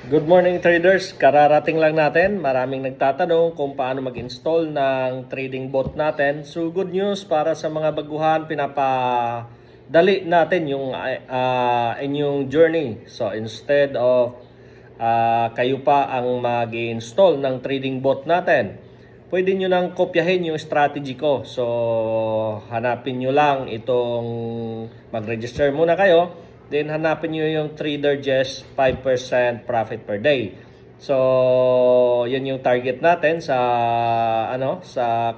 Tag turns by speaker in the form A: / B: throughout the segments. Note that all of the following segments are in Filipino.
A: Good morning traders, kararating lang natin. Maraming nagtatanong kung paano mag-install ng trading bot natin. So good news para sa mga baguhan, pinapadali natin yung inyong journey. So instead of kayo pa ang mag-install ng trading bot natin, pwede nyo nang kopyahin yung strategy ko. So hanapin nyo lang itong mag-register muna kayo. Then hanapin nyo yung Trader Jess 5% profit per day. So, yan yung target natin sa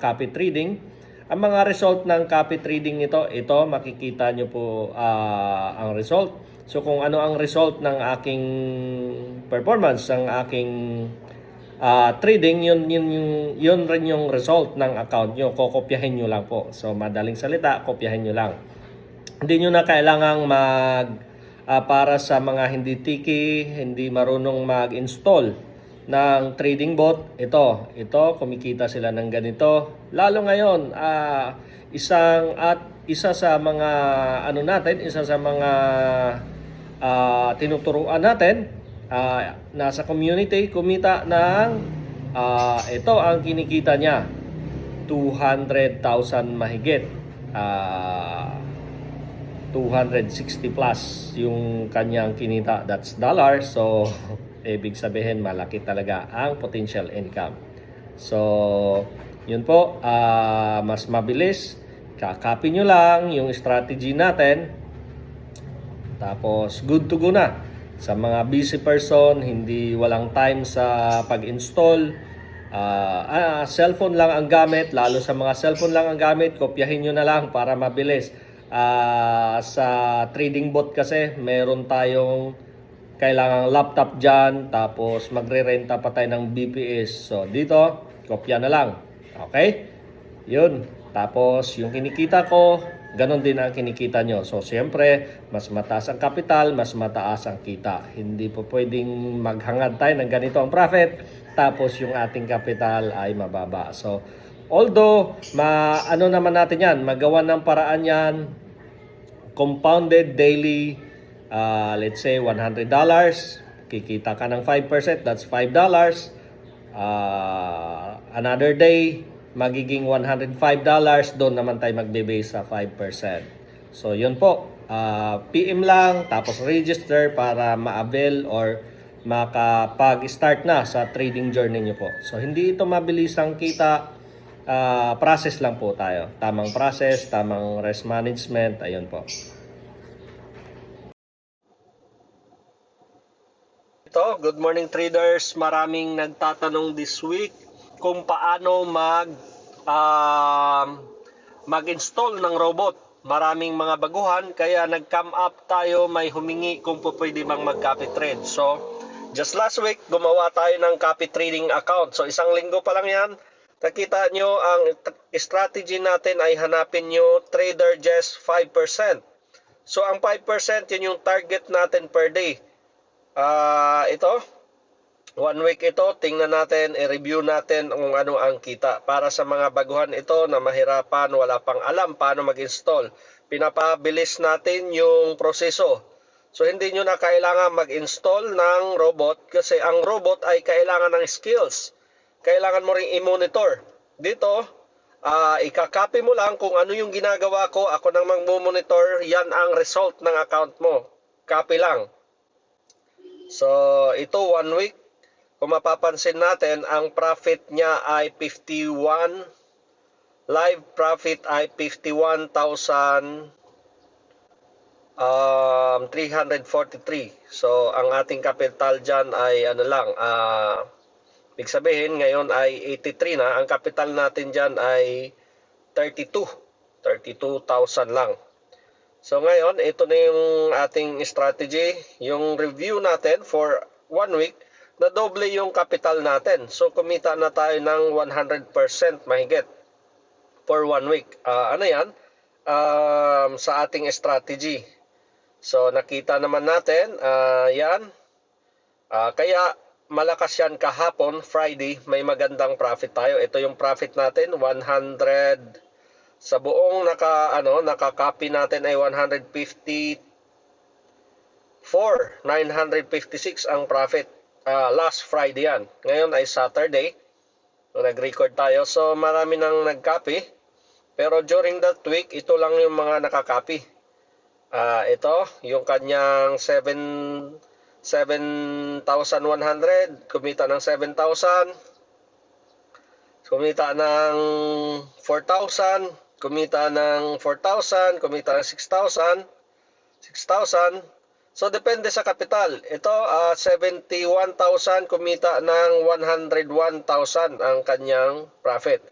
A: copy trading. Ang mga result ng copy trading ito makikita nyo po ang result. So, kung ano ang result ng aking performance, ng aking trading, yun rin yung result ng account nyo. Kokopyahin nyo lang po. So, madaling salita, kopyahin nyo lang. Hindi nyo na kailangang para sa mga hindi tiki, hindi marunong mag-install ng trading bot. Ito kumikita sila ng ganito. Lalo ngayon, isa sa mga isa sa mga tinuturuan natin, nasa community, kumita ng ito ang kinikita niya, 200,000 mahigit. 260 plus yung kanyang kinita, that's dollar. So ibig sabihin malaki talaga ang potential income. So yun po, mas mabilis, kakopy nyo lang yung strategy natin, tapos good to go na. Sa mga busy person, hindi walang time sa pag-install, cellphone lang ang gamit, lalo sa mga cellphone lang ang gamit, kopyahin nyo na lang para mabilis. Sa trading bot kasi meron tayong kailangang laptop dyan, tapos magre-renta pa tayo ng BPS. So dito, kopya na lang. Okay? Yun. Tapos yung kinikita ko, ganon din ang kinikita nyo. So siyempre, mas mataas ang kapital, mas mataas ang kita. Hindi po pwedeng maghangad tayo ng ganito ang profit, tapos yung ating kapital ay mababa. So although, naman natin yan, magawa ng paraan yan, compounded daily, let's say $100, kikita ka ng 5%, that's $5. Another day, magiging $105, doon naman tayo magbe-base sa 5%. So yun po, PM lang, tapos register para ma-avail or makapag-start na sa trading journey nyo po. So hindi ito mabilisang kita, process lang po tayo. Tamang process, tamang risk management, ayun po. Good morning traders. Maraming nagtatanong this week kung paano mag-install ng robot. Maraming mga baguhan, kaya nag-come up tayo, may humingi kung po pwede bang mag-copy trade. So, just last week, gumawa tayo ng copy trading account. So, isang linggo pa lang yan. Nakita nyo, ang strategy natin ay hanapin nyo Trader Jess 5%. So, ang 5% yun yung target natin per day. Ito, 1 week ito, tingnan natin, i-review natin kung ano ang kita. Para sa mga baguhan ito na mahirapan, wala pang alam paano mag-install, pinapabilis natin yung proseso. So hindi nyo na kailangan mag-install ng robot kasi ang robot ay kailangan ng skills. Kailangan mo ring i-monitor. Dito, ikakopy mo lang kung ano yung ginagawa ko, ako nang mag-monitor, yan ang result ng account mo. Copy lang. So, ito 1 week. Kung mapapansin natin, ang profit niya ay 51. Live profit ay 51,343. So, ang ating capital dyan ay ibig sabihin, ngayon ay 83 na. Ang capital natin dyan ay 32,000 lang. So ngayon, ito na yung ating strategy, yung review natin for 1 week, na doble yung capital natin. So kumita na tayo ng 100% mahigit for 1 week. Ano yan? Sa ating strategy. So nakita naman natin, yan. Kaya malakas yan kahapon, Friday, may magandang profit tayo. Ito yung profit natin, 100. Sa buong naka-copy natin ay 154,956 ang profit. last Friday yan. Ngayon ay Saturday. So, nag-record tayo. So marami nang nag-copy. Pero during that week, ito lang yung mga nakakopy. Ito, yung kanyang 7,100, kumita ng 7,000, kumita ng 4,000, kumita ng 4,000, kumita ng 6,000. So, depende sa kapital. Ito, 71,000, kumita ng 101,000 ang kanyang profit.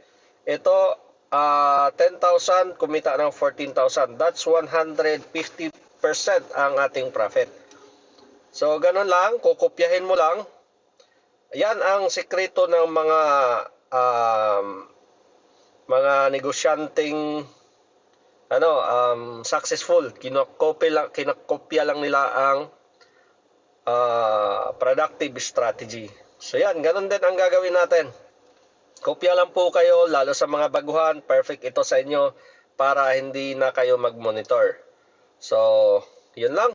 A: Ito, 10,000, kumita ng 14,000. That's 150% ang ating profit. So, ganun lang, kukopyahin mo lang. Yan ang sikreto ng mga negosyanteng successful. Kinokopya lang nila ang productive strategy. So yan, ganun din ang gagawin natin. Kopya lang po kayo, lalo sa mga baguhan, perfect ito sa inyo para hindi na kayo mag-monitor. So, yun lang.